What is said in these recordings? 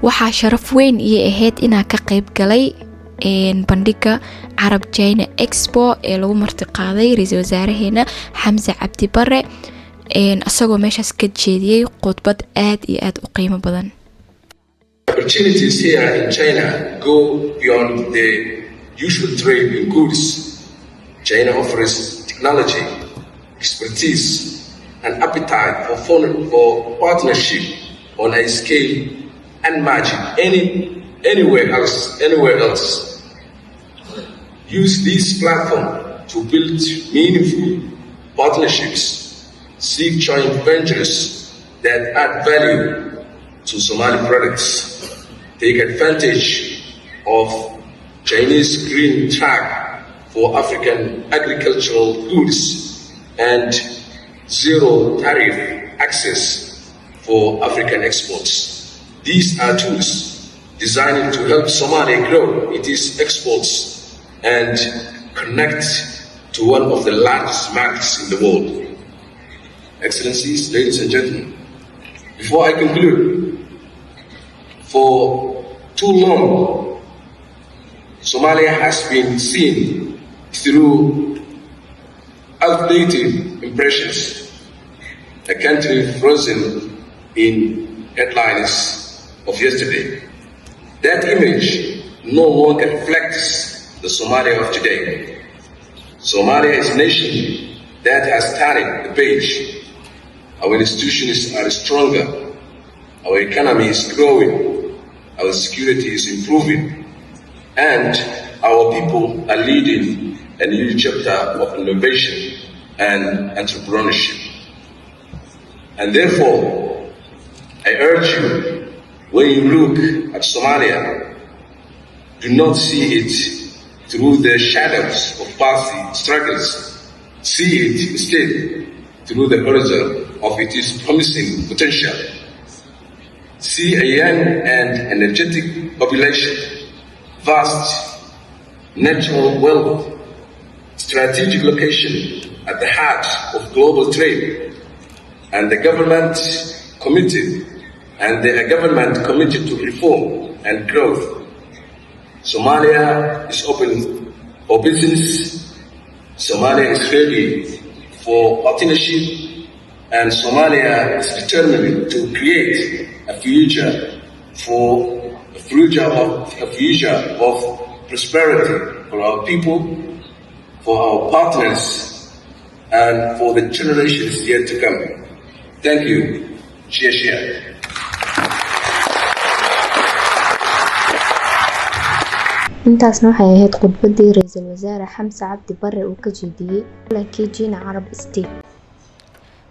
waxaa sharaf weyn ii ahayd inaan ka qayb galay bandhiga Arab China Expo ee lagu martiqaaday ra'iisul wasaaraheena Xamza Cabdi Barre asagoo meeshaas ka jeediyay khudbad aad iyo aad u qiimo badan. Opportunities here in China go beyond the usual trade in goods. China offers technology, expertise, and appetite for partnership on a scale unmatched anywhere else. Use this platform to build meaningful partnerships, seek joint ventures that add value to Somali products, take advantage of Chinese green track for African agricultural goods, and zero tariff access for African exports. These are tools designed to help Somalia grow its exports and connect to one of the largest markets in the world. Excellencies, ladies and gentlemen, before I conclude, for too long, Somalia has been seen through outdated impressions, a country frozen in headlines of yesterday. That image no longer reflects the Somalia of today. Somalia is a nation that has turned the page. Our institutions are stronger, our economy is growing, our security is improving, and our people are leading a new chapter of innovation and entrepreneurship. And therefore, I urge you, when you look at Somalia, do not see it through the shadows of past struggles. See it instead through the horizon of its promising potential. See a young and energetic population, vast natural wealth, strategic location at the heart of global trade, and the government committed to reform and growth. Somalia is open for business. Somalia is ready for partnership, and Somalia is determined to create a future of prosperity for our people, for our partners, and for the generations yet to come. Thank you. Cheers. intaasna waxay ahayd khudbadii ra'iisul wasaare Xamza Cabdi Barre uu ka jeediyay kulankii China Arab State.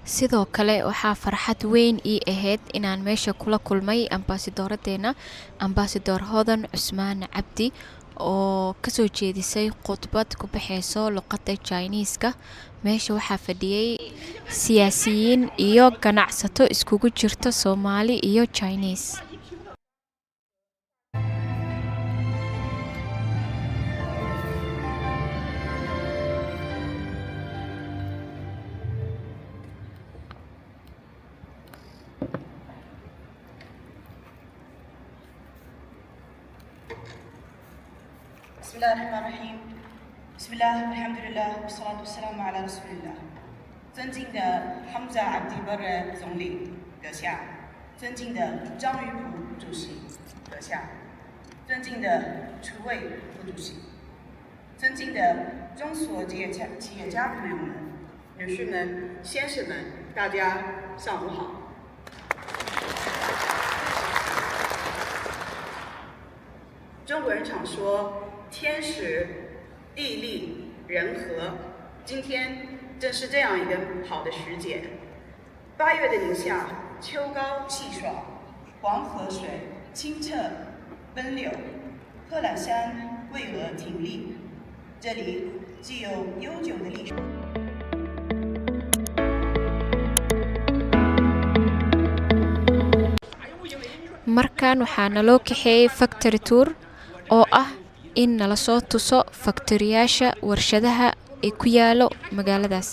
sidoo kale waxaa farxad weyn ii ahayd inaan meesha kula kulmay ambassador Hodan Cusmaan Cabdi oo ka soo jeedisay khudbad ku baxayso luqadda Chinese-ka. meesha waxaa fadhiyay siyaasiyiin iyo ganacsato iskugu jirta Soomaali iyo Chinese. بسم الله الرحمن الرحيم بسم الله والحمد لله والصلاة والسلام على رسول الله 尊敬的 Hamza Abdi Barre 总理阁下，尊敬的张玉普主席阁下，尊敬的楚卫副主席，尊敬的中所企业家朋友们、女士们、先生们，大家上午好。中国人常说天时、地利、人和，今天正是这样一个好的时节。8月的宁夏，秋高气爽，黄河水清澈奔流，贺兰山巍峨挺立，这里既有悠久的历史。markan waxaa naloo kaxeeyay factory tour oo ah in nala soo tuso faktoriyaasha warshadaha ee ku yaalo magaaladaas.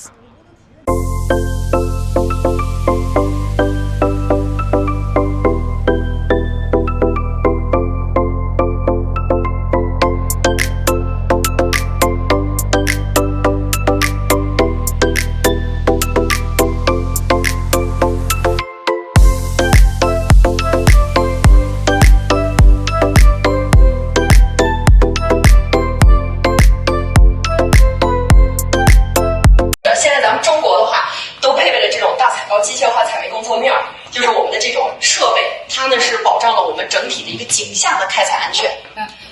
保障了我们整体的一个井下的开采安全。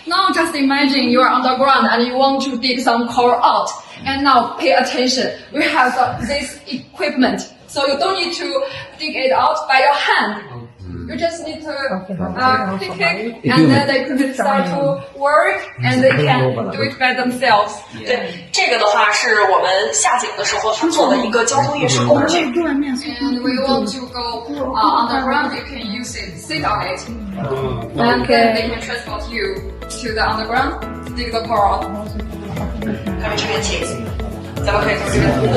Now just imagine you are on the ground and you want to dig some coral out. And now pay attention. We have this equipment, so you don't need to dig it out by your hand. You just need to click it, and then the equipment start to work, and they can do it by themselves. 对，这个的话是我们下井的时候做的一个交通运输工具。And we want to go on the ground. You can use it, sit on it, and then they can transport you to the underground, dig the coral. 看着这边请，咱们可以从这边通过。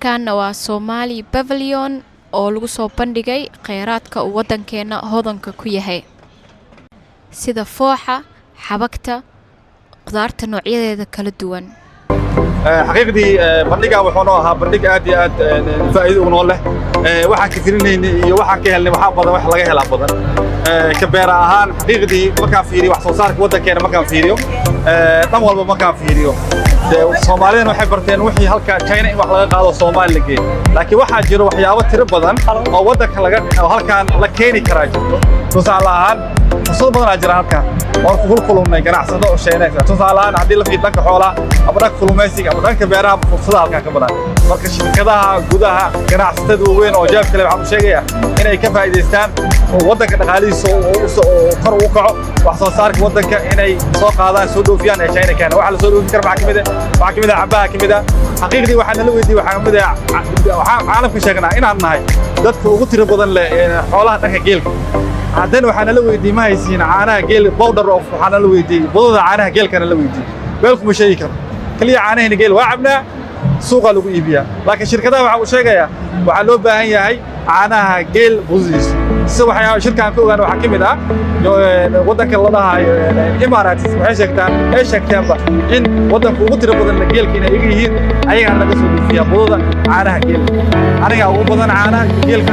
markaana waa Somali Pavilion oo lagu soo bandhigay kheyraadka uu wadankeena hodanka ku yahay sida fooxa xabagta qudaarta noocyadeeda kala duwan xaqiiqdii bandhiga wuxuu noo ahaa bandhig aad iyo aad faa'iido u noo leh waxaan ka filinayay iyo waxaan ka helnay waxa badan wax laga helaa badan ka beera ahaan xaqiiqdii markaan fiiriyo wax soo saarka wadankeena markaan fiiriyo dhan walba markaan fiiriyo Soomaaliyana waxay barteen wixii halka China in wax laga qaado Soomaali la geeyo laakiin waxa jiro waxyaabo tiro badan oo wadanka laga halkaan la keeni karaa jirto tusaale ahaan fursad badan jira halkaan oo ku kulkulmay ganacsado oo shaqeynaysa tusaale ahaan hadii la fiido dhanka xoolaha ama dhanka kalluumaysiga ama dhanka beeraha fursadaha halkaan ka badan marka shirkadaha gudaha ganacsatada weyn oo jaab kale waxa uu sheegaya inay ka faa'iideystaan wadanka dhaqaalihiisa oo kor u kaco wax soo saarka wadanka inay soo qaadaan soo dhoofiyaan ee China kana waxa la soo dhoofin karo waxa kamid ah cabaha kamid ah xaqiiqdii waxaan la weydiiyay waxa kamid ah waxa caalamka sheegnaa inaan nahay dadka ugu tiro badan leh xoolaha dhanka geelka haddana waxaan la weydiiyay ma haysiin caanaha geel powder of waxaan la weydiiyay budada caanaha geelkana la weydiiyay weelku ma sheegi karo kaliya caanaha geel waa cabnaa suuqa lagu iibiyaa laakiin shirkadaha waxa uu sheegaya waxa loo baahan yahay caanaha geel buziis si waxyaabo shirkaan ka ogaan waxa kamid ah wadanka la dhahayo Emirates waxay sheegtaan in wadanka ugu tiro badan geelka inay yihiin ayaga laga soo dhoofiyaa budada caanaha geel aniga ugu badan caanaha geelka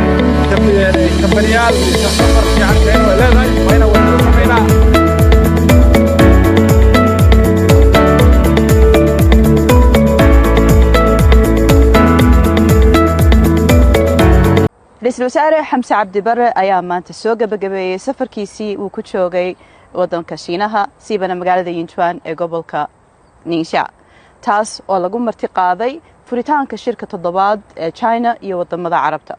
kambaniyal iyo safar fiican ay leedahay wayna wada sameynaa رئيس الوزراء حمزة عبد برة ayaa maanta soo gabagabeeyay safarkiisii uu ku joogay wadanka Shiinaha siibana magaalada Yinchuan ee gobolka Ningxia taas oo lagu marti qaaday furitaanka shirka toddobaad ee China iyo wadamada Carabta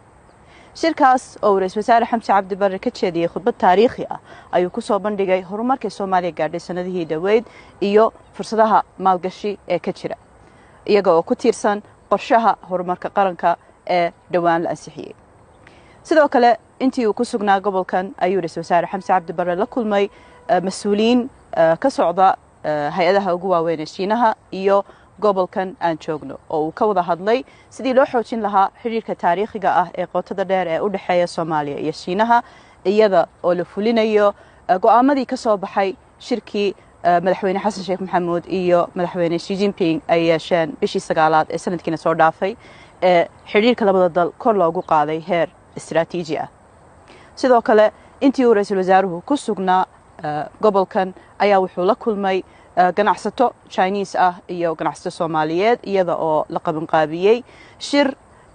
shirkaas oo rئيس الوزراء حمزة عبد برة ka jeediyay khudbad taariikhi ah ayuu ku soo bandhigay horumarka Soomaaliya gaadhay sanadihii dhaweyd iyo fursadaha maalgashi ee ka jira iyaga oo ku tiirsan qorshaha horumarka qaranka ee dhawaan la ansixiyay sidoo kale intii uu ku sugnaa gobolkan ayuu rئيس الوزراء حمزة عبد برة la kulmay mas'uuliyiin ka socda hay'adaha ugu waaweyn ee Shiinaha iyo gobolkan aan joogno oo uu ka wada hadlay sidii loo xoojin lahaa xiriirka taariikhiga ah ee qotada dheer ee u dhaxeeya Soomaaliya iyo Shiinaha iyada oo la fulinayo go'aamadii ka soo baxay shirkii madaxweyne Xasan Sheekh Maxamuud iyo madaxweyne Xi Jinping ay yeesheen bishii 9aad ee sanadkiina soo dhaafay ee xiriirka labada dal kor loogu qaaday heer استراتيجي sidoo kale intii uu ra'iisul wasaaruhu ku sugnaa gobolkan ayaa wuxuu la kulmay ganacsato Chinese ah iyo ganacsato Soomaaliyeed iyada oo la qaban qaabiyay shir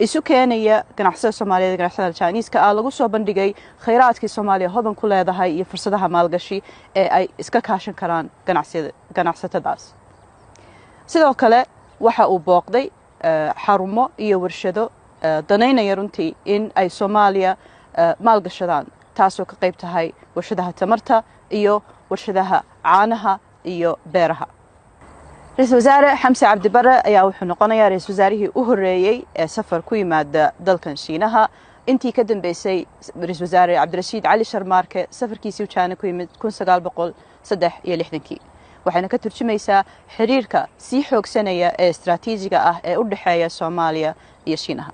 isu keenaya ganacsatada Soomaaliyeed ganacsatada Chinese ka lagu soo bandhigay kheyraadkii Soomaaliya hodan ku leedahay iyo fursadaha maalgashi ee ay iska kaashan karaan ganacsatadaas sidoo kale waxa uu booqday xarumo iyo warshado danaynaya runtii in ay Soomaaliya maalgashadaan taasoo ka qayb tahay warshadaha tamarta iyo warshadaha caanaha iyo beeraha Ra'iisul Wasaare Xamse Cabdi Barre ayaa wuxuu noqonayaa ra'iisul wasaarihii u horeeyay ee safar ku yimaada dalkan Shiinaha intii ka dambeysay ra'iisul wasaare Cabdirashiid Cali Sharmaarke safarkiisii China ku yimid 1963 waxayna ka turjumaysaa xiriirka sii xoogsanaya ee istiraatiijiga ah ee u dhaxeeya Soomaaliya iyo Shiinaha